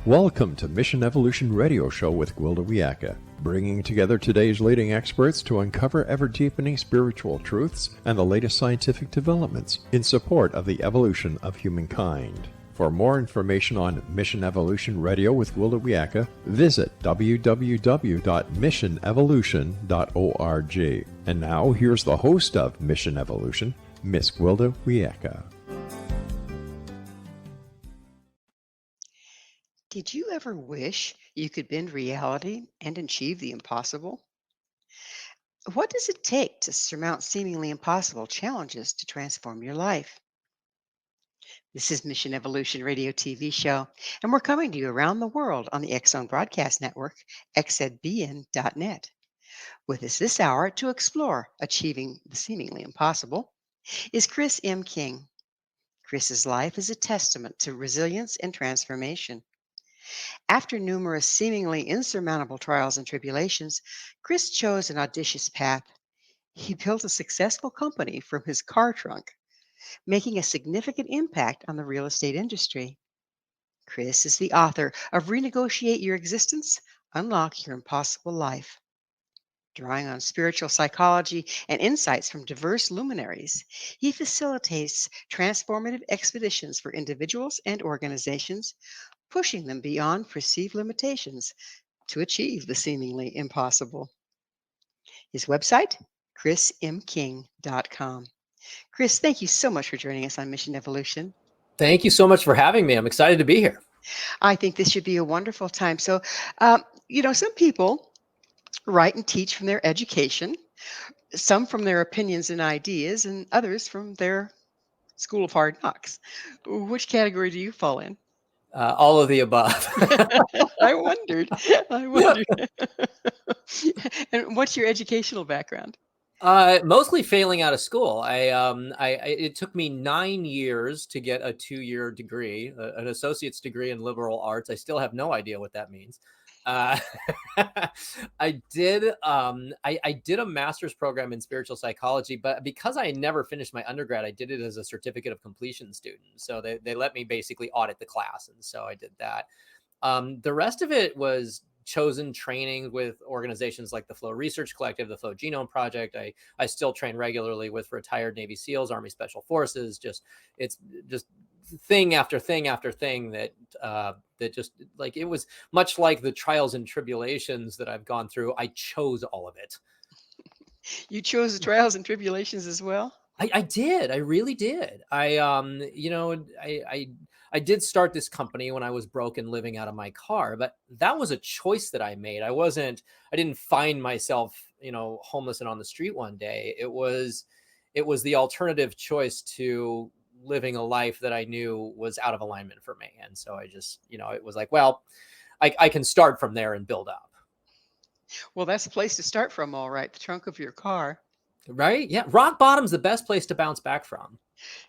Welcome to Mission Evolution Radio Show with Gwilda Wiyaka, bringing together today's leading experts to uncover ever-deepening spiritual truths and the latest scientific developments in support of the evolution of humankind. For more information on Mission Evolution Radio with Gwilda Wiyaka, visit www.missionevolution.org. And now, here's the host of Mission Evolution, Miss Gwilda Wiyaka. Did you ever wish you could bend reality and achieve the impossible? What does it take to surmount seemingly impossible challenges to transform your life? This is Mission Evolution Radio TV show, and we're coming to you around the world on the X-Zone Broadcast Network, xzbn.net. With us this hour to explore achieving the seemingly impossible is Chris M. King. Chris's life is a testament to resilience and transformation. After numerous seemingly insurmountable trials and tribulations, Chris chose an audacious path. He built a successful company from his car trunk, making a significant impact on the real estate industry. Chris is the author of Renegotiate Your Existence, Unlock Your Impossible Life. Drawing on spiritual psychology and insights from diverse luminaries, he facilitates transformative expeditions for individuals and organizations, pushing them beyond perceived limitations to achieve the seemingly impossible. His website, chrismking.com. Chris, thank you so much for joining us on Mission Evolution. Thank you so much for having me. I'm excited to be here. I think this should be a wonderful time. So, some people write and teach from their education, some from their opinions and ideas, and others from their school of hard knocks. Which category do you fall in? All of the above. I wondered. And what's your educational background? Mostly failing out of school. It took me 9 years to get a 2-year degree, an associate's degree in liberal arts. I still have no idea what that means. I did a master's program in spiritual psychology, but because I never finished my undergrad, I did it as a certificate of completion student. So they let me basically audit the class. And so I did that. The rest of it was chosen training with organizations like the Flow Research Collective, the Flow Genome Project. I still train regularly with retired Navy SEALs, Army Special Forces. It's just thing after thing after thing that just like, it was much like the trials and tribulations that I've gone through. I chose all of it. You chose the trials and tribulations as well? I did. I really did. I did start this company when I was broke and living out of my car, but that was a choice that I made. I didn't find myself, homeless and on the street one day. It was the alternative choice to living a life that I knew was out of alignment for me. And so I just, it was like, well, I can start from there and build up. Well, that's the place to start from, all right. The trunk of your car. Right? Yeah. Rock bottom's the best place to bounce back from.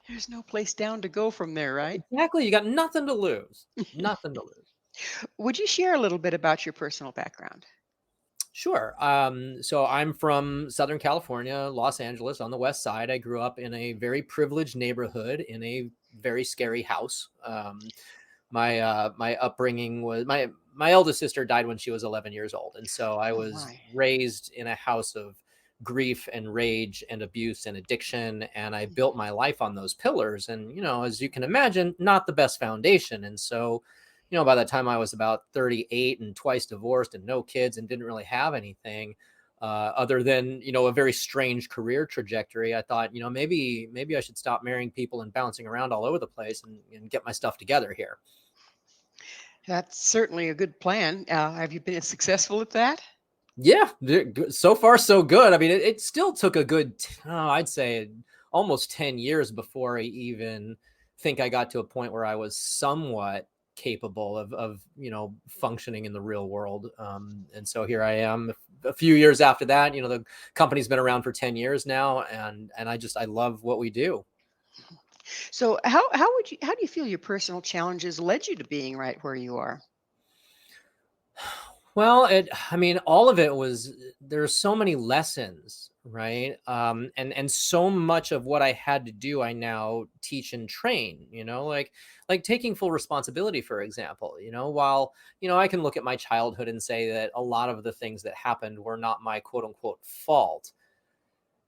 There's no place down to go from there, right? Exactly. You got nothing to lose. Nothing to lose. Would you share a little bit about your personal background? Sure. So I'm from Southern California, Los Angeles on the west side. I grew up in a very privileged neighborhood in a very scary house. My upbringing was my eldest sister died when she was 11 years old. And so I was raised in a house of grief and rage and abuse and addiction. And I built my life on those pillars. And, as you can imagine, not the best foundation. And so, by the time I was about 38 and twice divorced and no kids and didn't really have anything other than, a very strange career trajectory, I thought, maybe I should stop marrying people and bouncing around all over the place and get my stuff together here. That's certainly a good plan. Have you been successful at that? Yeah, so far so good. I mean, it still took a good, I'd say almost 10 years before I even think I got to a point where I was somewhat capable of functioning in the real world. And so here I am a few years after that. The company's been around for 10 years now, and I love what we do. So how do you feel your personal challenges led you to being right where you are? Well, all of it was, there's so many lessons right? And so much of what I had to do, I now teach and train. Like taking full responsibility, for example. While I can look at my childhood and say that a lot of the things that happened were not my quote unquote fault,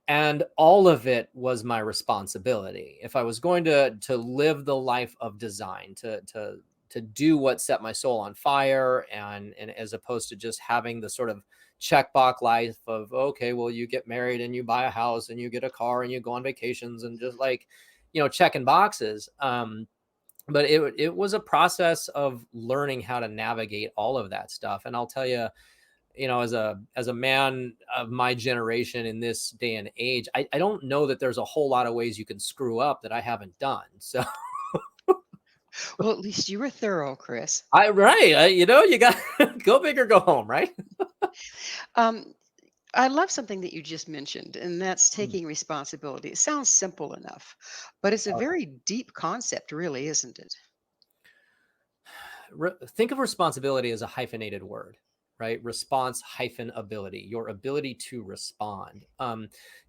and all of it was my responsibility. If I was going to live the life of design, to do what set my soul on fire, and as opposed to just having the sort of checkbox life of, okay, well, you get married and you buy a house and you get a car and you go on vacations and just like, checking boxes. But it was a process of learning how to navigate all of that stuff. And I'll tell you, as a man of my generation in this day and age, I don't know that there's a whole lot of ways you can screw up that I haven't done. So Well, at least you were thorough, Chris. you got go big or go home, right? Um, I love something that you just mentioned, and that's Mm. taking responsibility. It sounds simple enough, but it's a very deep concept, really, isn't it? Think of responsibility as a hyphenated word, right? Response hyphen ability, your ability to respond.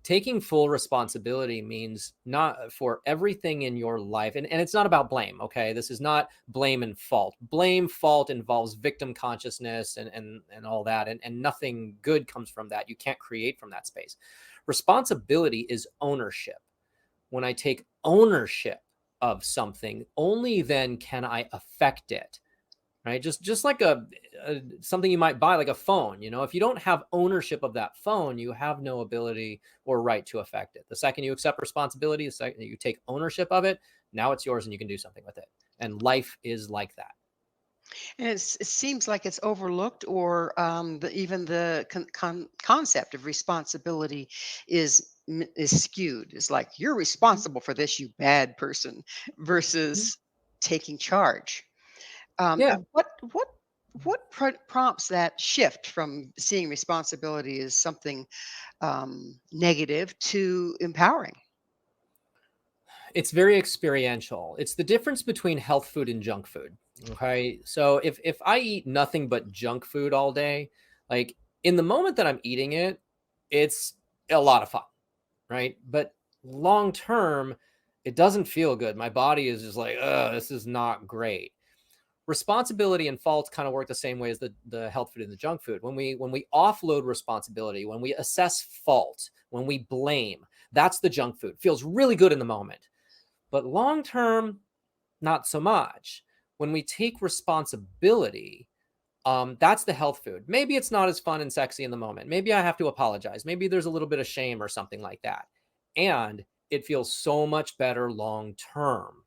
Taking full responsibility means not for everything in your life. And it's not about blame. Okay. This is not blame and fault. Blame, fault involves victim consciousness and all that. And nothing good comes from that. You can't create from that space. Responsibility is ownership. When I take ownership of something, only then can I affect it, right? Just like something you might buy, like a phone. If you don't have ownership of that phone, you have no ability or right to affect it. The second you accept responsibility, the second you take ownership of it, now it's yours and you can do something with it. And life is like that. And it seems like it's overlooked, or even the concept of responsibility is skewed. It's like you're responsible for this, you bad person, Mhm. versus taking charge. Yeah. What prompts that shift from seeing responsibility as something negative to empowering? It's very experiential. It's the difference between health food and junk food. Okay. So if I eat nothing but junk food all day, like in the moment that I'm eating it, it's a lot of fun, right? But long term, it doesn't feel good. My body is just like, this is not great. Responsibility and fault kind of work the same way as the health food and the junk food. When we offload responsibility, when we assess fault, when we blame, that's the junk food. Feels really good in the moment. But long term, not so much. When we take responsibility, that's the health food. Maybe it's not as fun and sexy in the moment. Maybe I have to apologize. Maybe there's a little bit of shame or something like that. And it feels so much better long term.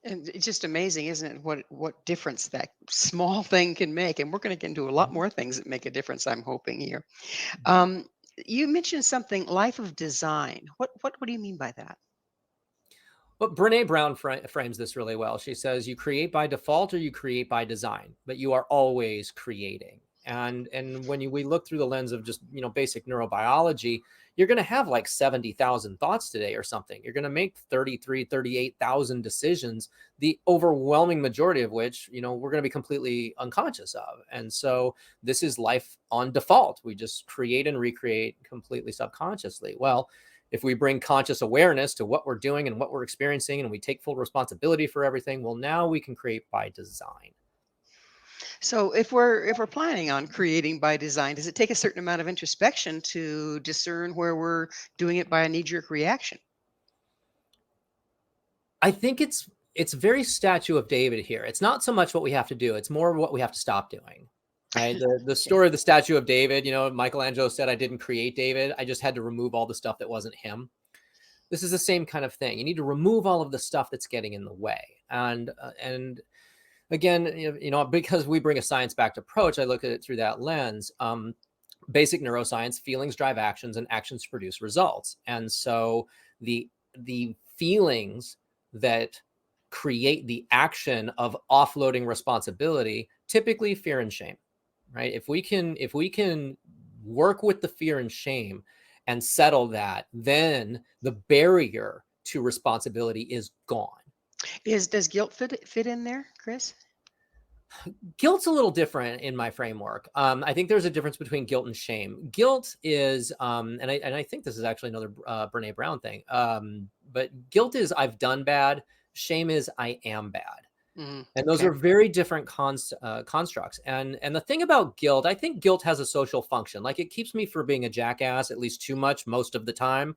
And it's just amazing, isn't it? What difference that small thing can make. And we're going to get into a lot more things that make a difference, I'm hoping here. Um, you mentioned something, life of design. What do you mean by that? But Brene Brown frames this really well. She says, you create by default or you create by design, but you are always creating. And when we look through the lens of just, basic neurobiology, you're going to have like 70,000 thoughts today or something. You're going to make 38,000 decisions, the overwhelming majority of which, we're going to be completely unconscious of. And so this is life on default. We just create and recreate completely subconsciously. Well, if we bring conscious awareness to what we're doing and what we're experiencing, and we take full responsibility for everything, well, now we can create by design. So if we're planning on creating by design, does it take a certain amount of introspection to discern where we're doing it by a knee-jerk reaction? I think it's very Statue of David here. It's not so much what we have to do; it's more what we have to stop doing. Right. The Okay. story of the Statue of David. Michelangelo said, "I didn't create David. I just had to remove all the stuff that wasn't him." This is the same kind of thing. You need to remove all of the stuff that's getting in the way, and again, because we bring a science-backed approach, I look at it through that lens. Basic neuroscience, feelings drive actions and actions produce results. And so the feelings that create the action of offloading responsibility, typically fear and shame, right? If we can work with the fear and shame and settle that, then the barrier to responsibility is gone. Does guilt fit in there, Chris? Guilt's a little different in my framework. I think there's a difference between guilt and shame. Guilt is, and I think this is actually another Brene Brown thing. But guilt is I've done bad. Shame is I am bad. And those Okay. are very different constructs. And the thing about guilt, I think guilt has a social function. Like it keeps me from being a jackass, at least too much most of the time.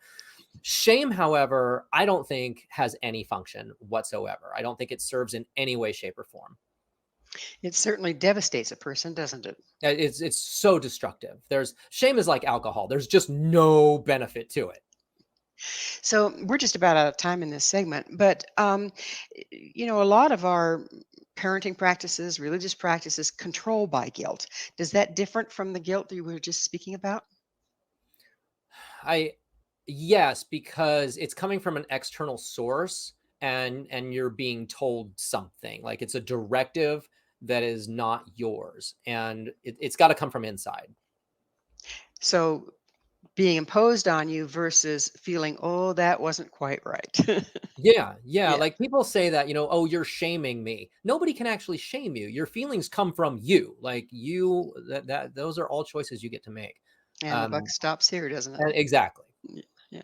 Shame, however, I don't think has any function whatsoever. I don't think it serves in any way, shape, or form. It certainly devastates a person, doesn't it? It's so destructive. There's shame is like alcohol. There's just no benefit to it. So we're just about out of time in this segment, but a lot of our parenting practices, religious practices, control by guilt. Does that different from the guilt that you were just speaking about? I Yes, because it's coming from an external source and you're being told something. Like it's a directive that is not yours. And it's got to come from inside. So being imposed on you versus feeling, oh, that wasn't quite right. Yeah, yeah. Yeah. Like people say that, oh, you're shaming me. Nobody can actually shame you. Your feelings come from you. Like that those are all choices you get to make. And the buck Um, stops here, doesn't it? exactly. Yeah. Yeah.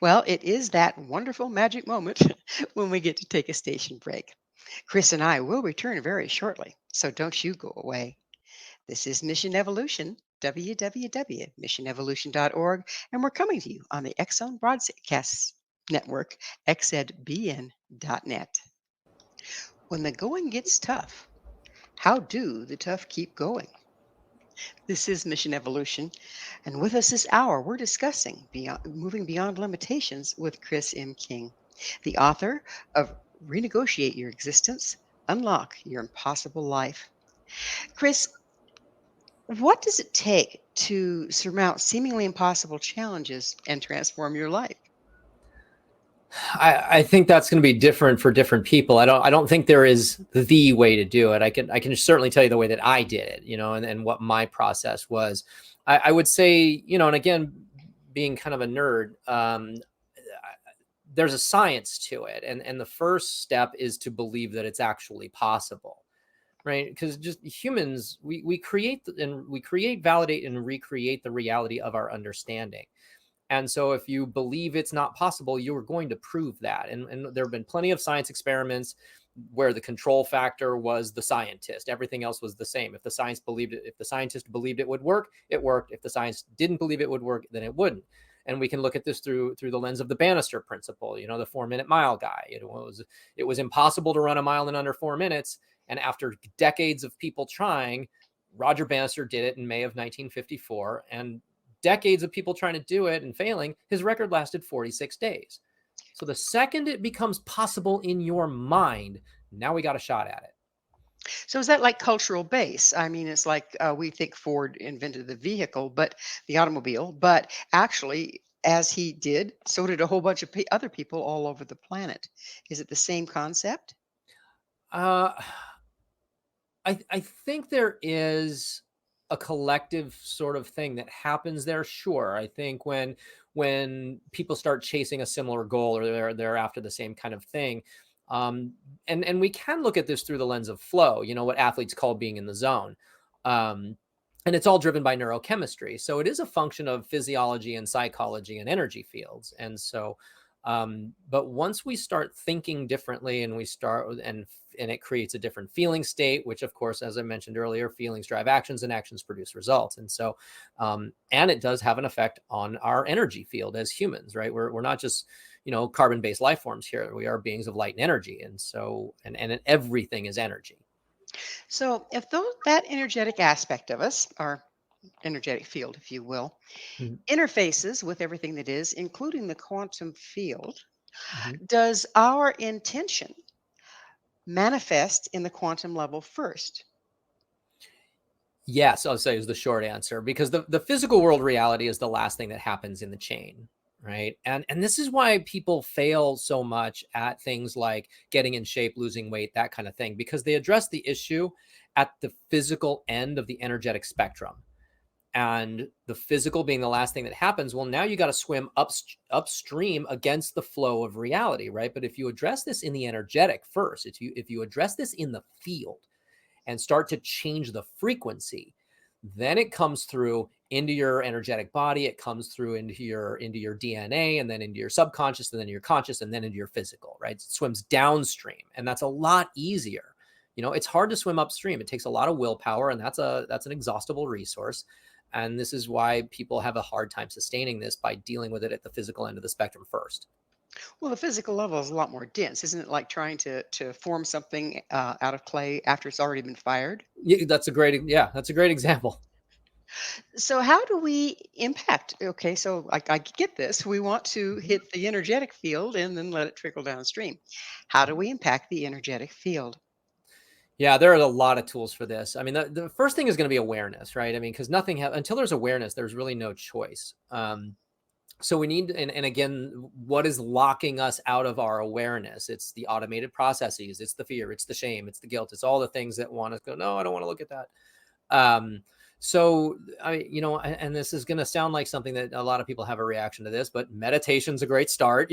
Well, it is that wonderful magic moment when we get to take a station break. Chris and I will return very shortly, so don't you go away. This is Mission Evolution, www.missionevolution.org, and we're coming to you on the Exxon Broadcast Network, xzbn.net. When the going gets tough, how do the tough keep going? This is Mission Evolution, and with us this hour, we're discussing moving beyond limitations with Chris M. King, the author of Renegotiate Your Existence, Unlock Your Impossible Life. Chris, what does it take to surmount seemingly impossible challenges and transform your life? I think that's going to be different for different people. I don't think there is the way to do it. I can certainly tell you the way that I did it, and what my process was. I would say, and again, being kind of a nerd, there's a science to it, and the first step is to believe that it's actually possible, right? Because just humans, we create and we create, validate, and recreate the reality of our understanding. And so if you believe it's not possible, you're going to prove that. And there have been plenty of science experiments where the control factor was the scientist. Everything else was the same. If the scientist believed it would work, it worked. If the science didn't believe it would work, then it wouldn't. And we can look at this through the lens of the Bannister principle, the 4-minute mile guy. It was impossible to run a mile in under 4 minutes. And after decades of people trying, Roger Bannister did it in May of 1954. And decades of people trying to do it and failing, his record lasted 46 days. So the second it becomes possible in your mind, now we got a shot at it. So is that like cultural base? I mean, it's like we think Ford invented the vehicle, but the automobile, but actually, as he did, so did a whole bunch of other people all over the planet. Is it the same concept? Uh, I think there is a collective sort of thing that happens there. Sure, I think when people start chasing a similar goal or they're after the same kind of thing, and we can look at this through the lens of flow. What athletes call being in the zone. Um, and it's all driven by neurochemistry. So it is a function of physiology and psychology and energy fields. And so, but once we start thinking differently and we start and it creates a different feeling state, which of course, as I mentioned earlier, feelings drive actions and actions produce results. And so, and it does have an effect on our energy field as humans, right? We're not just, carbon-based life forms here. We are beings of light and energy. And so, and everything is energy. So if that energetic aspect of us, our energetic field, if you will, Mhm. interfaces with everything that is, including the quantum field, Mhm. does our intention manifest in the quantum level first? Yes, I'll say is the short answer, because the physical world reality is the last thing that happens in the chain, right? And this is why people fail so much at things like getting in shape, losing weight, that kind of thing, because they address the issue at the physical end of the energetic spectrum. And the physical being the last thing that happens, well, now you got to swim upstream against the flow of reality, right? But if you address this in the energetic first, if you address this in the field, and start to change the frequency, then it comes through into your energetic body. It comes through into your DNA, and then into your subconscious, and then into your conscious, and then into your physical, right? It swims downstream, and that's a lot easier. It's hard to swim upstream. It takes a lot of willpower, and that's an exhaustible resource. And this is why people have a hard time sustaining this by dealing with it at the physical end of the spectrum first. Well, the physical level is a lot more dense, isn't it? Like trying to form something out of clay after it's already been fired. Yeah, that's a great example. So, how do we impact? Okay, so I get this. We want to hit the energetic field and then let it trickle downstream. How do we impact the energetic field? Yeah, there are a lot of tools for this. I mean, the first thing is going to be awareness, right? I mean, because until there's awareness, there's really no choice. So we need, and again, what is locking us out of our awareness? It's the automated processes. It's the fear. It's the shame. It's the guilt. It's all the things that want us to go, no, I don't want to look at that. So and this is going to sound like something that a lot of people have a reaction to this, but meditation's a great start.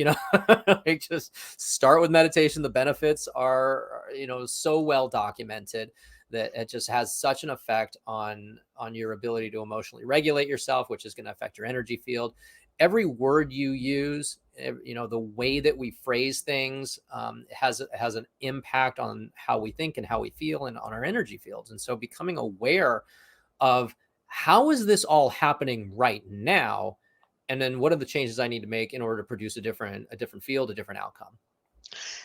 Like just start with meditation. The benefits are, so well documented that it just has such an effect on your ability to emotionally regulate yourself, which is going to affect your energy field. Every word you use, the way that we phrase things has an impact on how we think and how we feel and on our energy fields. And so becoming aware of how is this all happening right now, and then what are the changes I need to make in order to produce a different field, a different outcome.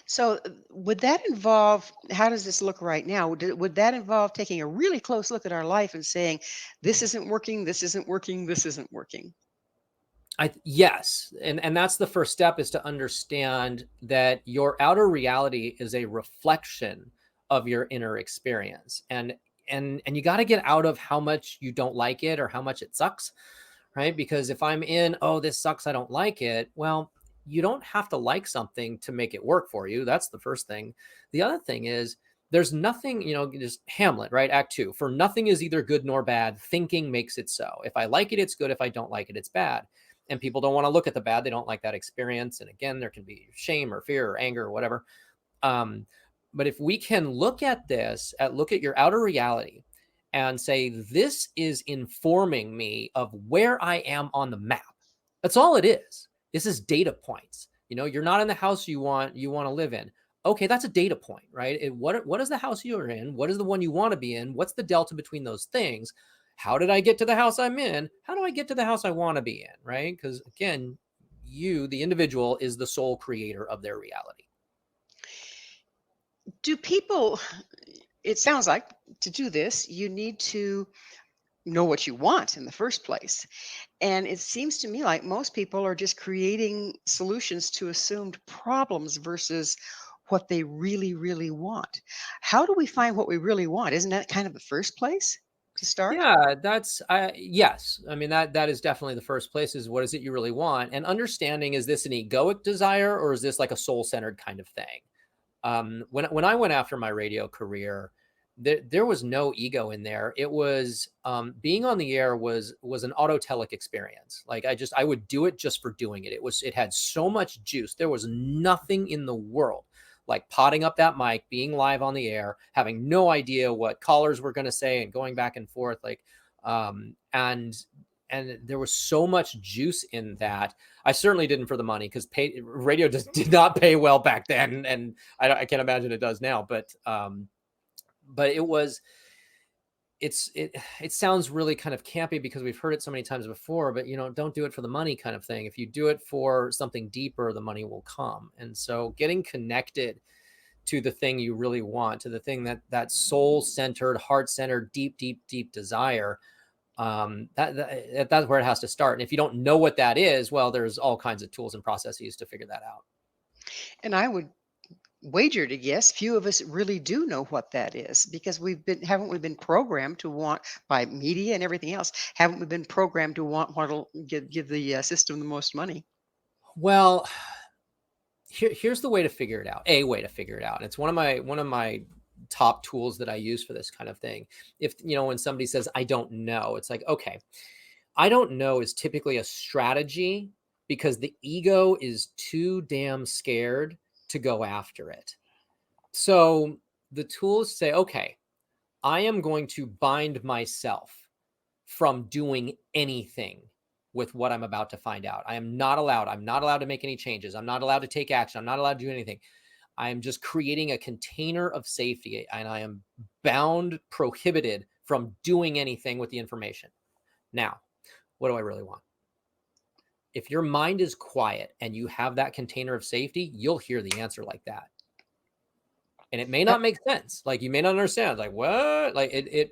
So, would that involve? How does this look right now? Would that involve taking a really close look at our life and saying, "This isn't working. This isn't working. This isn't working." Yes. And that's the first step, is to understand that your outer reality is a reflection of your inner experience. And you got to get out of how much you don't like it or how much it sucks, right? Because if I'm in, oh, this sucks, I don't like it. Well, you don't have to like something to make it work for you. That's the first thing. The other thing is, there's nothing, just Hamlet, right? Act 2. For nothing is either good nor bad. Thinking makes it so. If I like it, it's good. If I don't like it, it's bad. And people don't want to look at the bad. They don't like that experience. And again, there can be shame or fear or anger or whatever. But if we can look at your outer reality and say, this is informing me of where I am on the map. That's all it is. This is data points. You're not in the house you want to live in. Okay, that's a data point, right? What is the house you're in? What is the one you want to be in? What's the delta between those things? How did I get to the house I'm in? How do I get to the house I want to be in, right? Because again, you, the individual, is the sole creator of their reality. Do people? It sounds like to do this, you need to know what you want in the first place. And it seems to me like most people are just creating solutions to assumed problems versus what they really, really want. How do we find what we really want? Isn't that kind of the first place to start? Yeah, yes. I mean, that is definitely the first place, is what is it you really want? And understanding, is this an egoic desire or is this like a soul-centered kind of thing? When I went after my radio career, there was no ego in there. It was being on the air was an autotelic experience. Like I would do it just for doing it. It had so much juice. There was nothing in the world like potting up that mic, being live on the air, having no idea what callers were going to say and going back and forth. And there was so much juice in that. I certainly didn't for the money, because radio just did not pay well back then, and I can't imagine it does now. But it sounds really kind of campy because we've heard it so many times before. But don't do it for the money, kind of thing. If you do it for something deeper, the money will come. And so, getting connected to the thing you really want, to the thing that soul-centered, heart-centered, deep desire. That's where it has to start. And if you don't know what that is, well, there's all kinds of tools and processes to figure that out. And I would wager to guess few of us really do know what that is, because haven't we been programmed to want, by media and everything else, haven't we been programmed to want what'll give the system the most money? Well, here's the way to figure it out. A way to figure it out. And it's one of my top tools that I use for this kind of thing. If when somebody says, I don't know, it's like, okay, I don't know is typically a strategy, because the ego is too damn scared to go after it. So the tools say, okay, I am going to bind myself from doing anything with what I'm about to find out. I'm not allowed to make any changes. I'm not allowed to take action. I'm not allowed to do anything. I am just creating a container of safety, and I am bound, prohibited from doing anything with the information. Now, what do I really want? If your mind is quiet and you have that container of safety, you'll hear the answer like that. And it may not make sense. Like, you may not understand. Like, what? Like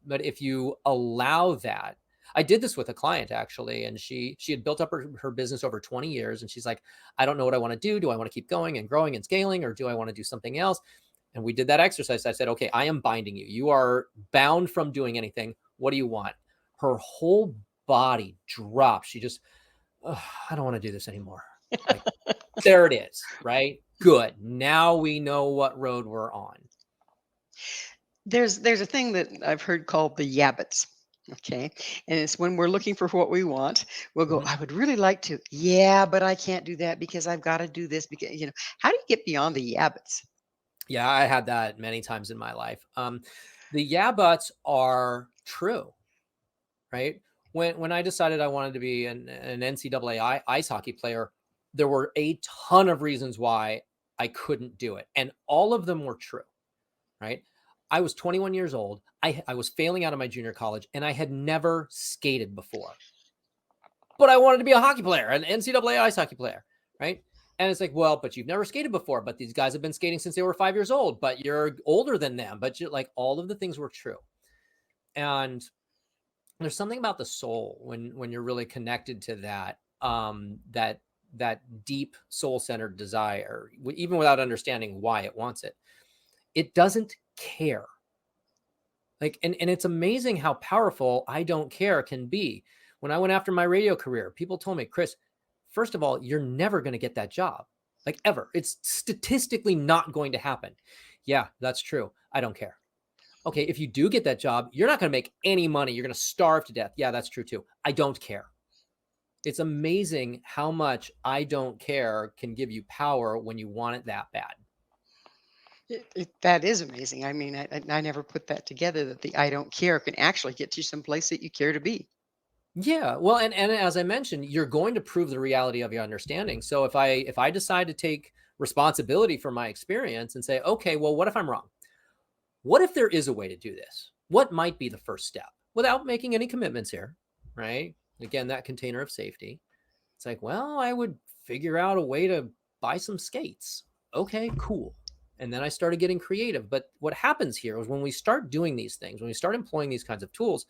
but if you allow that, I did this with a client actually, and she had built up her business over 20 years. And she's like, I don't know what I want to do. Do I want to keep going and growing and scaling, or do I want to do something else? And we did that exercise. I said, okay, I am binding you. You are bound from doing anything. What do you want? Her whole body dropped. She just, I don't want to do this anymore. Like, there it is, right? Good. Now we know what road we're on. There's a thing that I've heard called the yabbits. Okay. And it's when we're looking for what we want, we'll go, I would really like to. Yeah, but I can't do that because I've got to do this because, how do you get beyond the yabbits? Yeah, I had that many times in my life. The yeah buts are true, right? When I decided I wanted to be an NCAA ice hockey player, there were a ton of reasons why I couldn't do it. And all of them were true, right? I was 21 years old. I was failing out of my junior college, and I had never skated before. But I wanted to be a hockey player, an NCAA ice hockey player, right? And it's like, well, but you've never skated before, but these guys have been skating since they were 5 years old, but you're older than them. But you're like, all of the things were true. And there's something about the soul when you're really connected to that, that deep soul-centered desire, even without understanding why it wants it. It doesn't care. Like, and it's amazing how powerful I don't care can be. When I went after my radio career, people told me, Chris, first of all, you're never going to get that job, like, ever. It's statistically not going to happen. Yeah, that's true. I don't care. Okay, if you do get that job, you're not going to make any money. You're going to starve to death. Yeah, that's true too. I don't care. It's amazing how much I don't care can give you power when you want it that bad. That is amazing. I mean, I never put that together, that the I don't care can actually get you someplace that you care to be. Yeah, well, and as I mentioned, you're going to prove the reality of your understanding. So if I decide to take responsibility for my experience and say, okay, well, what if I'm wrong? What if there is a way to do this? What might be the first step without making any commitments here, right? Again, that container of safety. It's like, well, I would figure out a way to buy some skates. Okay, cool. And then I started getting creative. But what happens here is when we start doing these things, when we start employing these kinds of tools,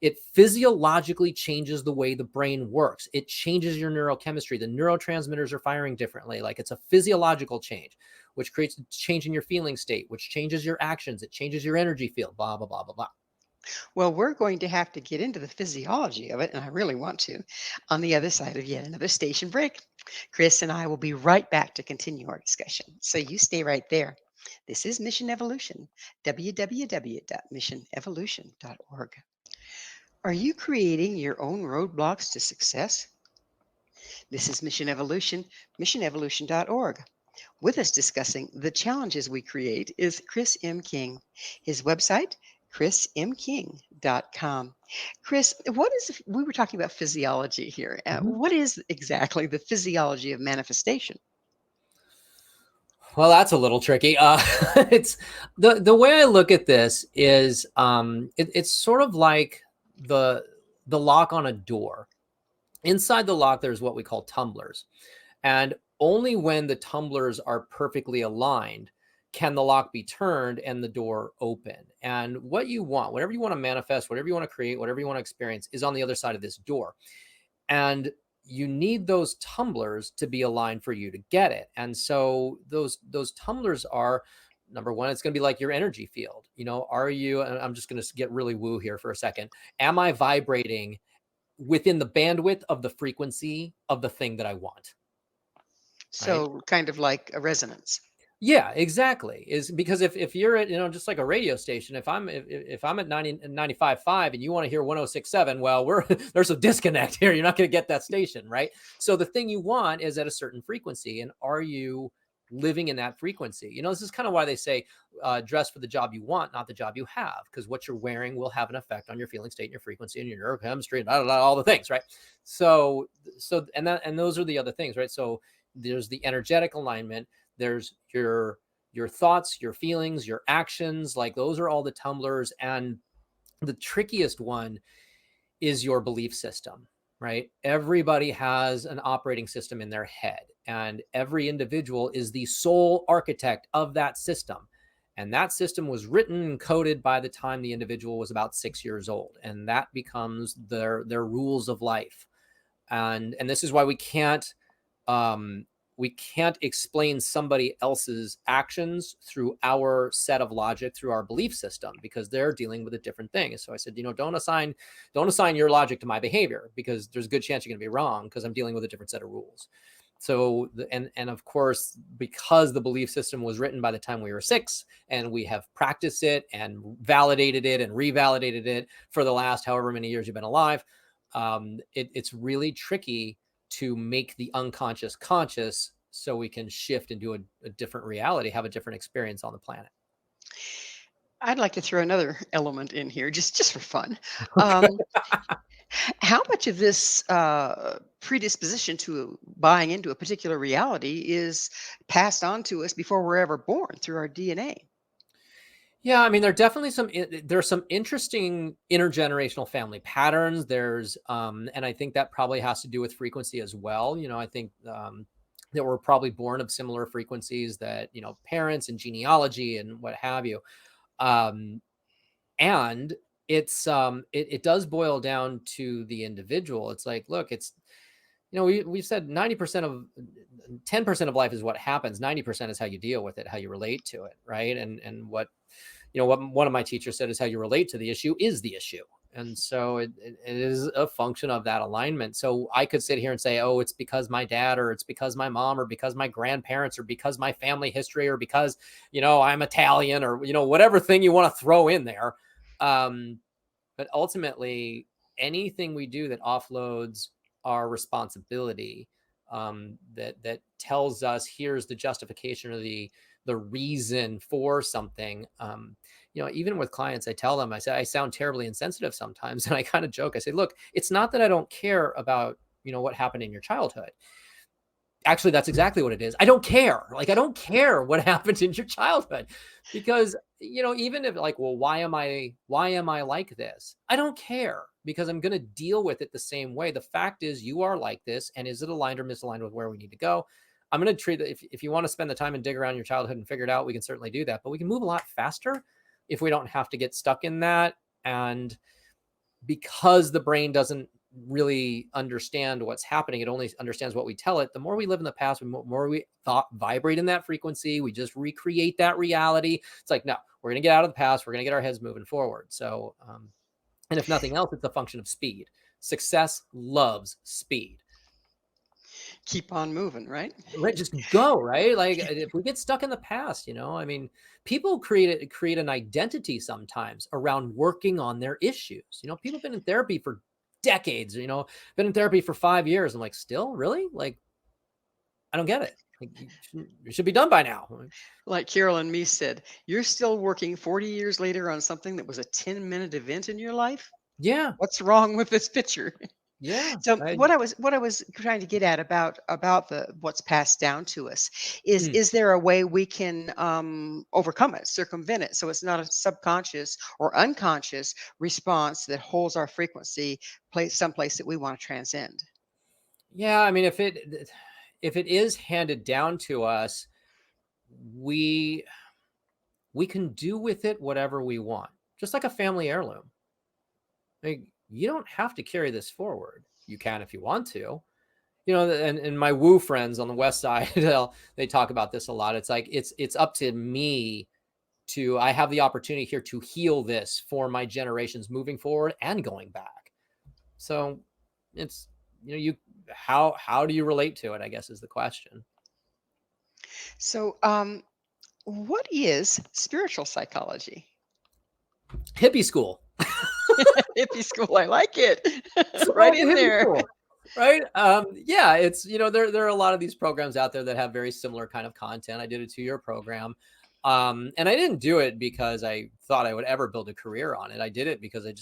it physiologically changes the way the brain works. It changes your neurochemistry. The neurotransmitters are firing differently. Like, it's a physiological change, which creates a change in your feeling state, which changes your actions. It changes your energy field, blah, blah, blah, blah, blah. Well, we're going to have to get into the physiology of it, and I really want to, on the other side of yet another station break. Chris and I will be right back to continue our discussion. So you stay right there. This is Mission Evolution, www.missionevolution.org. Are you creating your own roadblocks to success? This is Mission Evolution, missionevolution.org. With us discussing the challenges we create is Chris M. King. His website, chrismking.com. Chris, we were talking about physiology here. What is exactly the physiology of manifestation? Well, that's a little tricky. It's the way I look at this is it's sort of like the lock on a door. Inside the lock, there's what we call tumblers. And only when the tumblers are perfectly aligned can the lock be turned and the door open. And what you want, whatever you want to manifest, whatever you want to create, whatever you want to experience, is on the other side of this door. And you need those tumblers to be aligned for you to get it. And so those tumblers are, number one, it's going to be like your energy field. Are you, and I'm just going to get really woo here for a second. Am I vibrating within the bandwidth of the frequency of the thing that I want? So right? Kind of like a resonance. Yeah, exactly. Is because if you're at, just like a radio station, if I'm at 95.5 and you want to hear 106.7, well, there's a disconnect here. You're not going to get that station, right? So the thing you want is at a certain frequency. And are you living in that frequency. You know, this is kind of why they say dress for the job you want, not the job you have, because what you're wearing will have an effect on your feeling state and your frequency and your neurochemistry and blah, blah, blah, all the things, right? So and those are the other things, right? So there's the energetic alignment, there's your thoughts, your feelings, your actions, like those are all the tumblers. And the trickiest one is your belief system, right? Everybody has an operating system in their head, and every individual is the sole architect of that system. And that system was written and coded by the time the individual was about 6 years old. And that becomes their rules of life. And this is why we can't explain somebody else's actions through our set of logic, through our belief system, because they're dealing with a different thing. So I said, don't assign your logic to my behavior, because there's a good chance you're going to be wrong, because I'm dealing with a different set of rules. So, and of course, because the belief system was written by the time we were 6, and we have practiced it and validated it and revalidated it for the last however many years you've been alive, it's really tricky to make the unconscious conscious, so we can shift into a different reality, have a different experience on the planet. I'd like to throw another element in here, just for fun. Okay. How much of this predisposition to buying into a particular reality is passed on to us before we're ever born through our DNA? Yeah, I mean, there's some interesting intergenerational family patterns. There's and I think that probably has to do with frequency as well. I think that we're probably born of similar frequencies, that parents and genealogy and what have you. And it does boil down to the individual. It's like, look, it's we've said 10% of life is what happens. 90% is how you deal with it, how you relate to it, right? And what one of my teachers said is how you relate to the issue is the issue. And so it is a function of that alignment. So I could sit here and say, oh, it's because my dad, or it's because my mom, or because my grandparents, or because my family history, or because, I'm Italian, or, whatever thing you want to throw in there. But ultimately, anything we do that offloads our responsibility, that tells us here's the justification or the reason for something. Even with clients, I tell them, I say, I sound terribly insensitive sometimes. And I kind of joke. I say, look, it's not that I don't care about, what happened in your childhood. Actually, that's exactly what it is. I don't care. Like, I don't care what happened in your childhood, because, even if like, well, why am I like this? I don't care, because I'm going to deal with it the same way. The fact is, you are like this. And is it aligned or misaligned with where we need to go? I'm going to treat it. If you want to spend the time and dig around your childhood and figure it out, we can certainly do that, but we can move a lot faster if we don't have to get stuck in that. And because the brain doesn't really understand what's happening, it only understands what we tell it. The more we live in the past, the more we vibrate in that frequency, we just recreate that reality. It's like, no, we're going to get out of the past. We're going to get our heads moving forward. So, and if nothing else, it's a function of speed. Success loves speed. Keep on moving, right? Right, just go, right? Like, if we get stuck in the past, I mean, people create an identity sometimes around working on their issues. People have been in therapy for decades, been in therapy for 5 years. I'm like, still, really? Like, I don't get it. Like, you should be done by now. Like Carolyn Meese said, you're still working 40 years later on something that was a 10-minute event in your life? Yeah, What's wrong with this picture? yeah. So what I was trying to get at about the what's passed down to us is there a way we can overcome it, circumvent it, so it's not a subconscious or unconscious response that holds our frequency someplace that we want to transcend? Yeah, I mean, if it is handed down to us, we can do with it whatever we want, just like a family heirloom. Like, you don't have to carry this forward. You can if you want to. And my woo friends on the West Side, they talk about this a lot. It's like, it's up to me I have the opportunity here to heal this for my generations moving forward and going back. So it's, how do you relate to it, I guess, is the question. So what is spiritual psychology? Hippie school. Hippie school, I like it. So, Right in hippie there. school. Right. Yeah, it's, there are a lot of these programs out there that have very similar kind of content. I did a 2-year program. And I didn't do it because I thought I would ever build a career on it. I did it because it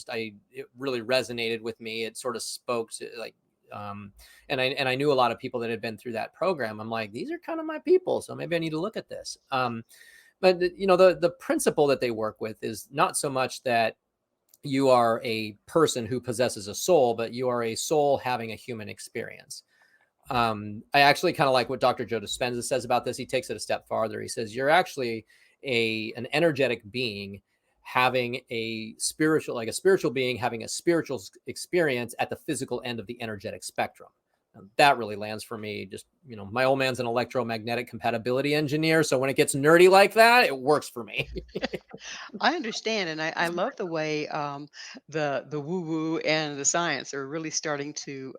really resonated with me. It sort of spoke to like, and I knew a lot of people that had been through that program. I'm like, these are kind of my people. So maybe I need to look at this. But the principle that they work with is not so much that you are a person who possesses a soul, but you are a soul having a human experience. I actually kind of like what Dr. Joe Dispenza says about this. He takes it a step farther. He says, you're actually an energetic being having a spiritual being having a spiritual experience at the physical end of the energetic spectrum. That really lands for me. Just, my old man's an electromagnetic compatibility engineer. So when it gets nerdy like that, it works for me. I understand, and I love the way the woo woo and the science are really starting to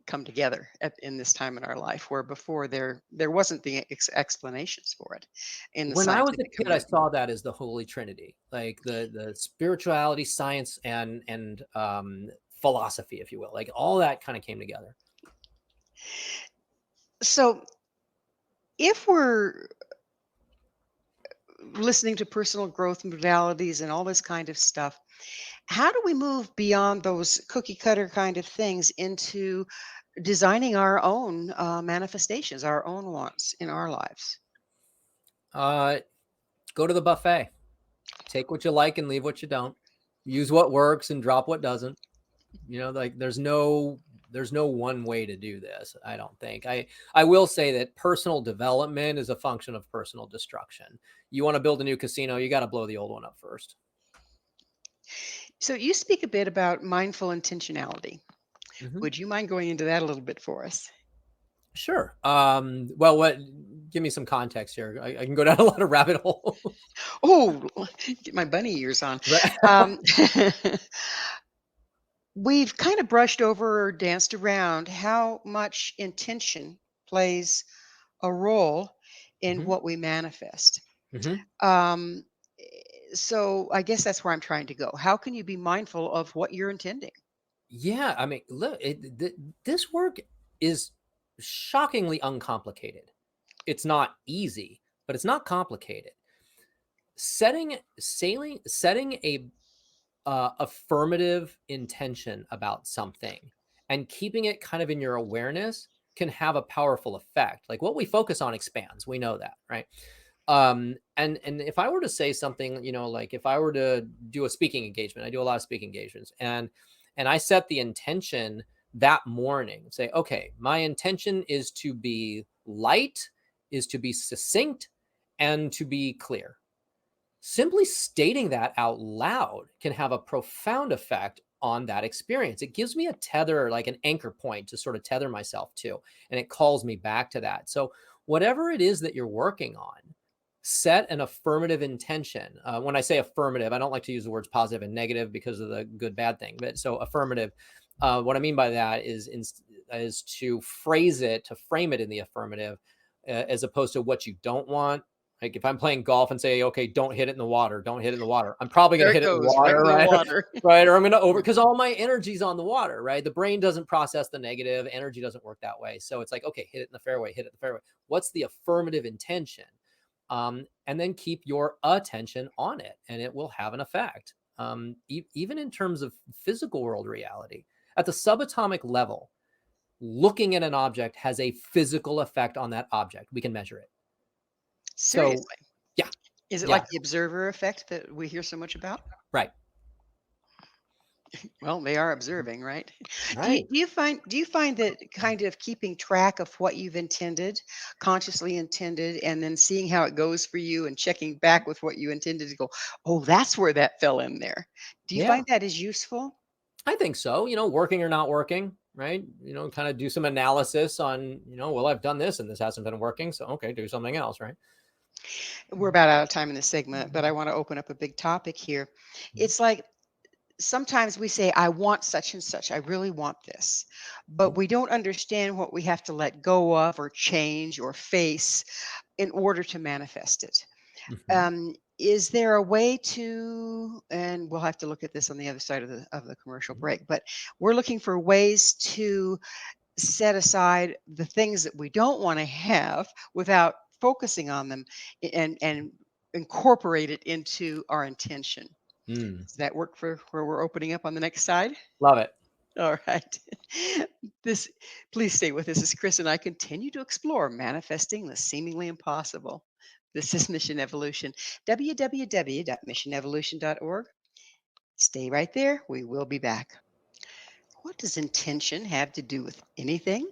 come together in this time in our life, where before there wasn't the explanations for it in the When I was a scientific kid, I community. saw that as the Holy Trinity, like the spirituality, science, and philosophy, if you will. Like all that kind of came together. So, if we're listening to personal growth modalities and all this kind of stuff, how do we move beyond those cookie cutter kind of things into designing our own manifestations, our own wants in our lives? Uh, Go to the buffet. Take what you like and leave what you don't. Use what works and drop what doesn't. Like there's no one way to do this. I don't think. I will say that personal development is a function of personal destruction. You want to build a new casino, you got to blow the old one up first. So, you speak a bit about mindful intentionality. Mhm. Would you mind going into that a little bit for us? Sure. Well, give me some context here. I can go down a lot of rabbit holes. Oh, get my bunny ears on. Right. Um, we've kind of brushed over or danced around how much intention plays a role in Mhm. what we manifest. Mhm. Um, so I guess that's where I'm trying to go. How can you be mindful of what you're intending? Yeah, I mean, look, this work is shockingly uncomplicated. It's not easy, but it's not complicated. Setting a affirmative intention about something and keeping it kind of in your awareness can have a powerful effect. Like what we focus on expands. We know that, right? And if I were to say something, like if I were to do a speaking engagement, I do a lot of speaking engagements, and I set the intention that morning, say, okay, my intention is to be light, is to be succinct, and to be clear. Simply stating that out loud can have a profound effect on that experience. It gives me a tether, like an anchor point to sort of tether myself to, and it calls me back to that. So, whatever it is that you're working on, set an affirmative intention. When I say affirmative, I don't like to use the words positive and negative because of the good bad thing. But so affirmative, what I mean by that is to phrase it, to frame it in the affirmative, as opposed to what you don't want. Like if I'm playing golf and say, okay, don't hit it in the water, don't hit it in the water. I'm probably going There to it hit it in the goes, right water, in the right? water. Right. Or I'm going to because all my energy's on the water, right? The brain doesn't process the negative. Energy doesn't work that way. So it's like, okay, hit it in the fairway, hit it in the fairway. What's the affirmative intention? And then keep your attention on it, and it will have an effect. Even in terms of physical world reality, at the subatomic level, looking at an object has a physical effect on that object. We can measure it. So, Seriously. yeah, Is it yeah, like the observer effect that we hear so much about? right, Well, they are observing, right? right. Do you find that kind of keeping track of what you've intended, consciously intended, and then seeing how it goes for you and checking back with what you intended to go, oh, that's where that fell in there. Do you Yeah, find that is useful? I think so. Working or not working, right? Kind of do some analysis on, well, I've done this and this hasn't been working. So, okay, do something else, right? We're about out of time in this segment, but I want to open up a big topic here. Mhm. It's like sometimes we say, I want such and such. I really want this. But Mhm. we don't understand what we have to let go of or change or face in order to manifest it. Mhm. Um, is there a way to, and we'll have to look at this on the other side of the commercial break, but we're looking for ways to set aside the things that we don't want to have without focusing on them, and incorporate it into our intention. Does that work for where we're opening up on the next side? Love it. All right. This, please stay with us as Chris and I continue to explore manifesting the seemingly impossible. This is Mission Evolution. www.missionevolution.org. Stay right there. We will be back. What does intention have to do with anything?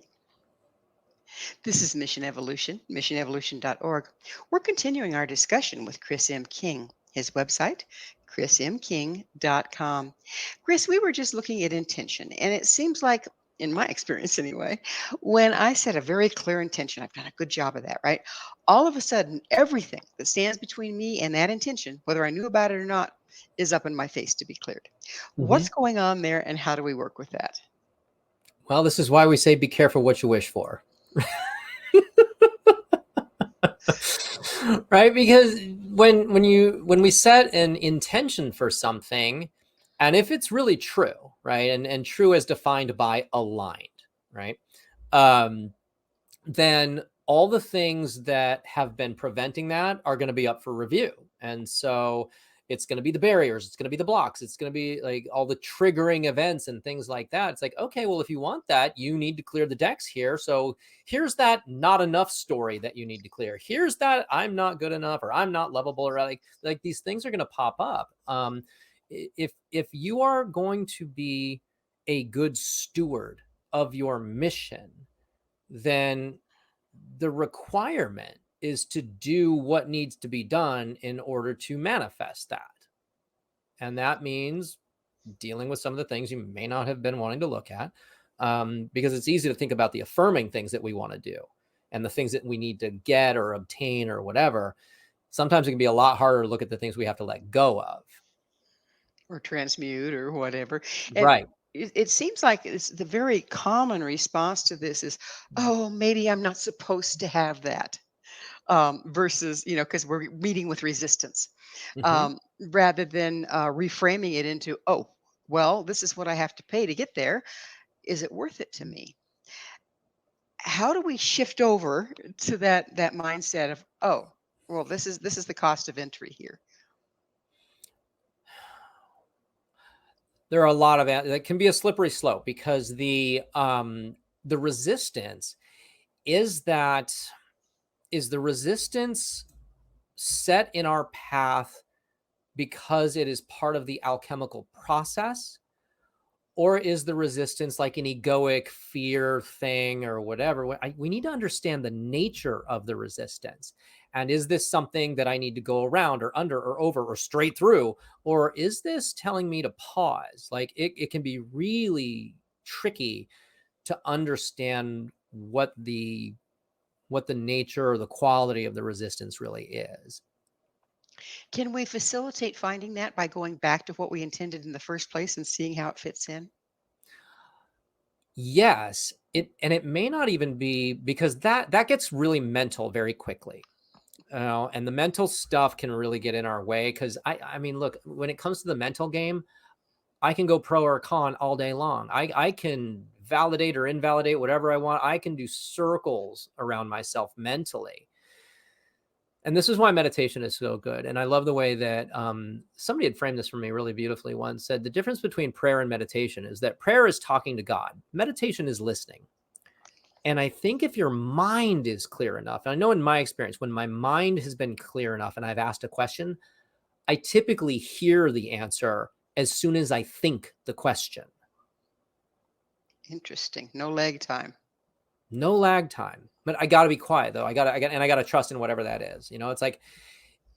This is Mission Evolution, missionevolution.org. We're continuing our discussion with Chris M. King. His website, chrismking.com. Chris, we were just looking at intention, and it seems like, in my experience anyway, when I set a very clear intention, I've done a good job of that, right? All of a sudden, everything that stands between me and that intention, whether I knew about it or not, is up in my face to be cleared. What's going on there, and how do we work with that? Well, this is why we say be careful what you wish for. Right? Because when we set an intention for something, and if it's really true, right? And true as defined by aligned, right? Then all the things that have been preventing that are going to be up for review. And so it's going to be the barriers, it's going to be the blocks, it's going to be like all the triggering events and things like that. It's like, okay, well, if you want that, you need to clear the decks here. So here's that not enough story that you need to clear. Here's that I'm not good enough, or I'm not lovable, or like these things are going to pop up. If you are going to be a good steward of your mission, then the requirement is to do what needs to be done in order to manifest that. And that means dealing with some of the things you may not have been wanting to look at, because it's easy to think about the affirming things that we want to do and the things that we need to get or obtain or whatever. Sometimes it can be a lot harder to look at the things we have to let go of. Or transmute or whatever. And Right. it seems like it's the very common response to this is, oh, maybe I'm not supposed to have that. Versus, because we're meeting with resistance, rather than reframing it into, oh, well, this is what I have to pay to get there. Is it worth it to me? How do we shift over to that mindset of, oh, well, this is the cost of entry here? There are a lot of that can be a slippery slope, because the resistance is the resistance set in our path because it is part of the alchemical process, or is the resistance like an egoic fear thing or whatever? We need to understand the nature of the resistance. And is this something that I need to go around or under or over or straight through? Or is this telling me to pause? Like it can be really tricky to understand what the nature or the quality of the resistance really is. Can we facilitate finding that by going back to what we intended in the first place and seeing how it fits in? Yes, it may not even be, because that gets really mental very quickly. And the mental stuff can really get in our way, because I mean, look, when it comes to the mental game, I can go pro or con all day long. I can validate or invalidate whatever I want. I can do circles around myself mentally. And this is why meditation is so good. And I love the way that somebody had framed this for me really beautifully once. Said the difference between prayer and meditation is that prayer is talking to God. Meditation is listening. And I think if your mind is clear enough, and I know in my experience, when my mind has been clear enough and I've asked a question, I typically hear the answer as soon as I think the question. Interesting. No lag time. No lag time. But I got to be quiet though. I got to trust in whatever that is. It's like,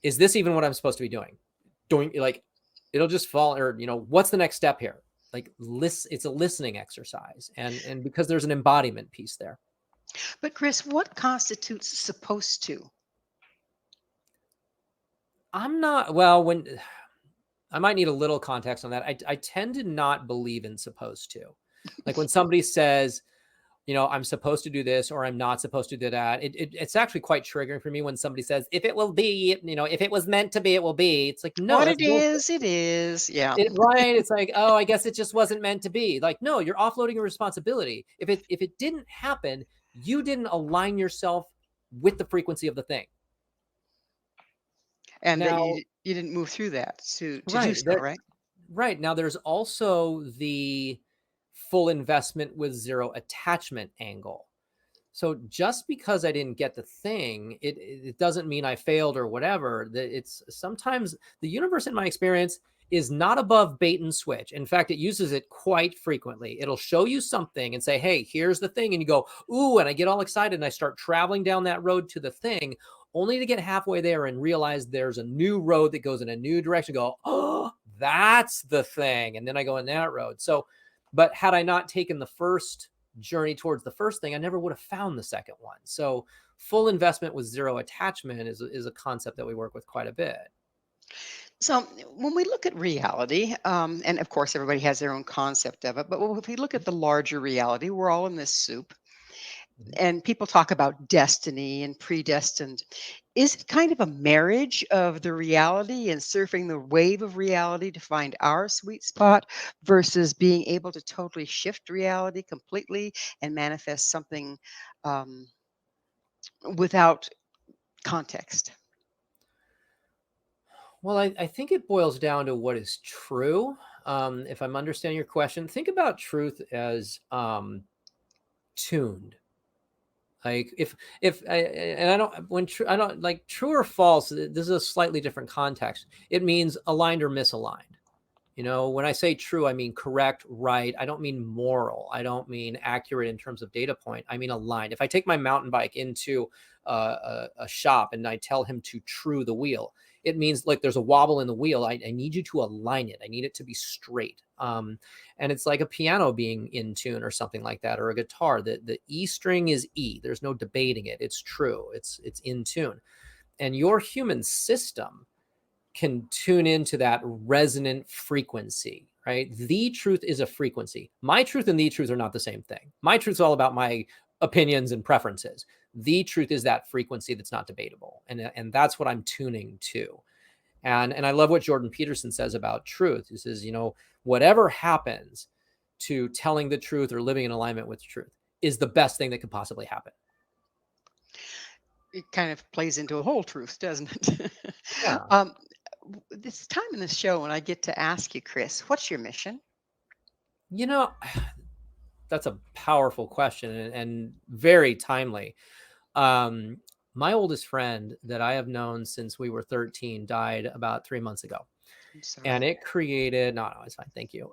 is this even what I'm supposed to be doing? Like, it'll just fall, or, what's the next step here? Like, it's a listening exercise. And because there's an embodiment piece there. But Chris, what constitutes supposed to? When I might need a little context on that. I tend to not believe in supposed to. Like when somebody says, I'm supposed to do this or I'm not supposed to do that. It's actually quite triggering for me when somebody says, if it will be, if it was meant to be, it will be. It's like, no, What that's it bullshit. is, it is. Yeah. Right. It's like, oh, I guess it just wasn't meant to be. Like, no, you're offloading a responsibility. If it didn't happen, you didn't align yourself with the frequency of the thing. And that Now, you didn't move through that to do right. so, right? Right. Now, there's also the full investment with zero attachment angle. So just because I didn't get the thing, it doesn't mean I failed or whatever. That it's sometimes the universe, in my experience, is not above bait and switch. In fact, it uses it quite frequently. It'll show you something and say, hey, here's the thing. And you go, ooh, and I get all excited and I start traveling down that road to the thing, only to get halfway there and realize there's a new road that goes in a new direction. Go, oh, that's the thing. And then I go in that road. So, but had I not taken the first journey towards the first thing, I never would have found the second one. So full investment with zero attachment is a concept that we work with quite a bit. So when we look at reality, and of course everybody has their own concept of it, but if we look at the larger reality, we're all in this soup, and people talk about destiny and predestined. Is it kind of a marriage of the reality and surfing the wave of reality to find our sweet spot versus being able to totally shift reality completely and manifest something um, without context? Well, I think it boils down to what is true. If I'm understanding your question, think about truth as tuned. Like if I and I don't when true I don't like true or false. This is a slightly different context. It means aligned or misaligned. When I say true, I mean correct, right. I don't mean moral. I don't mean accurate in terms of data point. I mean aligned. If I take my mountain bike into a shop and I tell him to true the wheel, it means like there's a wobble in the wheel. I need you to align it. I need it to be straight. And it's like a piano being in tune or something like that, or a guitar. The E string is E. There's no debating it. It's true. It's in tune. And your human system can tune into that resonant frequency, right? The truth is a frequency. My truth and the truth are not the same thing. My truth is all about my opinions and preferences. The truth is that frequency that's not debatable. And that's what I'm tuning to. And I love what Jordan Peterson says about truth. He says, whatever happens to telling the truth or living in alignment with truth is the best thing that could possibly happen. It kind of plays into a whole truth, doesn't it? Yeah. This time in the show when I get to ask you, Chris, what's your mission? That's a powerful question and very timely. My oldest friend that I have known since we were 13 died about 3 months ago. I'm sorry. And it created, no, it's fine. Thank you.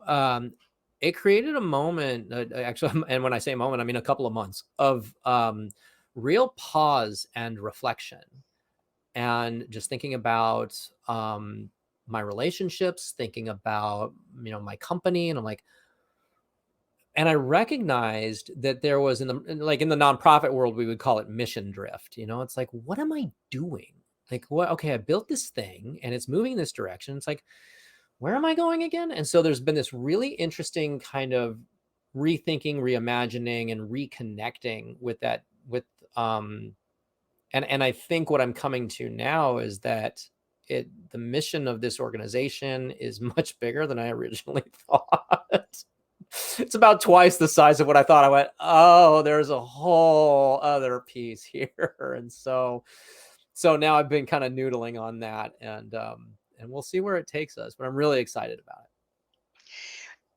It created a moment, actually, and when I say moment, I mean a couple of months of real pause and reflection, and just thinking about my relationships, thinking about my company, and I'm like, and I recognized that there was in the nonprofit world, we would call it mission drift. It's like, what am I doing? Like, what? Okay, I built this thing and it's moving in this direction. It's like, where am I going again? And so there's been this really interesting kind of rethinking, reimagining, and reconnecting with that. And I think what I'm coming to now is that the mission of this organization is much bigger than I originally thought. It's about twice the size of what I thought. I went, oh, there's a whole other piece here. And so now I've been kind of noodling on that, and we'll see where it takes us, but I'm really excited about it.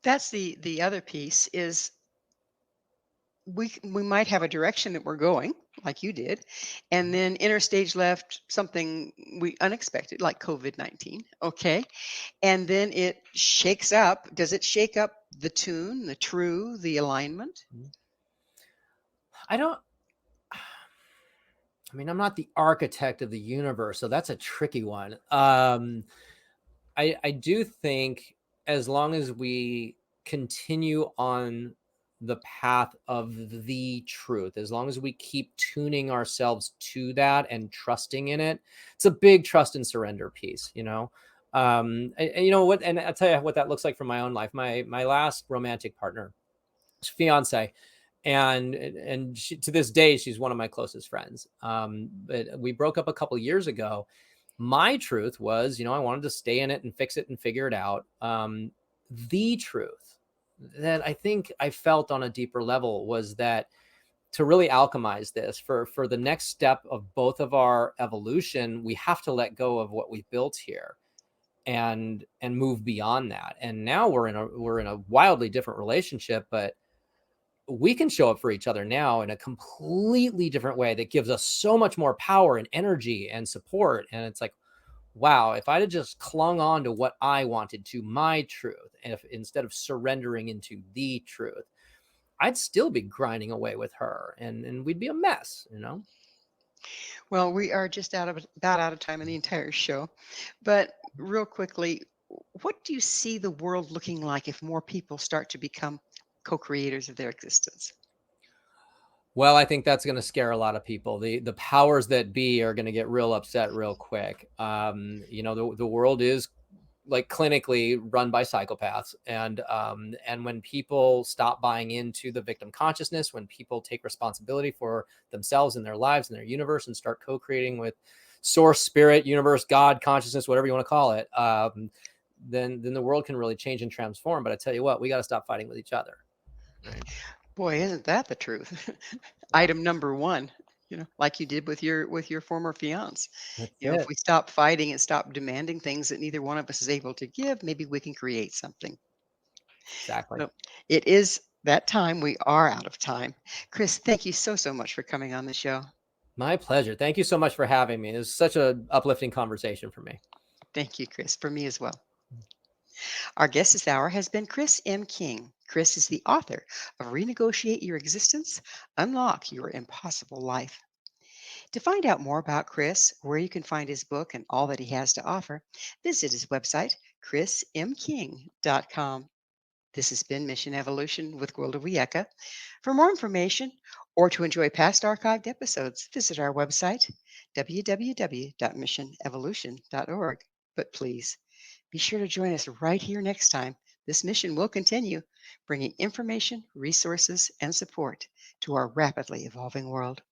That's the other piece is we might have a direction that we're going, like you did, and then interstage left something we unexpected, like COVID-19. Okay. And then it shakes up. Does it shake up the tune, the true, the alignment? I'm not the architect of the universe, so that's a tricky one. I do think as long as we continue on the path of the truth, as long as we keep tuning ourselves to that and trusting in it, it's a big trust and surrender piece, you know? And I'll tell you what that looks like from my own life. My last romantic partner, fiance, And she, to this day, she's one of my closest friends. But we broke up a couple of years ago. My truth was, I wanted to stay in it and fix it and figure it out. The truth that I think I felt on a deeper level was that to really alchemize this for the next step of both of our evolution, we have to let go of what we built here and move beyond that. And now we're in a wildly different relationship, but we can show up for each other now in a completely different way that gives us so much more power and energy and support. And it's like, wow, if I'd have just clung on to what I wanted, to my truth, and if instead of surrendering into the truth, I'd still be grinding away with her, and we'd be a mess. Well, we are just about out of time in the entire show. But real quickly, what do you see the world looking like if more people start to become co-creators of their existence? Well, I think that's going to scare a lot of people. The powers that be are going to get real upset real quick. The world is like clinically run by psychopaths, and when people stop buying into the victim consciousness, when people take responsibility for themselves and their lives and their universe and start co-creating with source, spirit, universe, God, consciousness, whatever you want to call it, then the world can really change and transform. But I tell you what, we got to stop fighting with each other, right? Boy, isn't that the truth? Yeah, Item number one, like you did with your former fiance. that's If it. we stop fighting and stop demanding things that neither one of us is able to give, maybe we can create something. Exactly. So it is that time. We are out of time. Chris, thank you so much for coming on the show. My pleasure. Thank you so much for having me. It was such a uplifting conversation for me. Thank you, Chris, for me as well. Our guest this hour has been Chris M. King. Chris is the author of Renegotiate Your Existence, Unlock Your Impossible Life. To find out more about Chris, where you can find his book and all that he has to offer, visit his website, chrismking.com. This has been Mission Evolution with Gwilda Wiyaka. For more information or to enjoy past archived episodes, visit our website, www.missionevolution.org. But please, be sure to join us right here next time. This mission will continue, bringing information, resources, and support to our rapidly evolving world.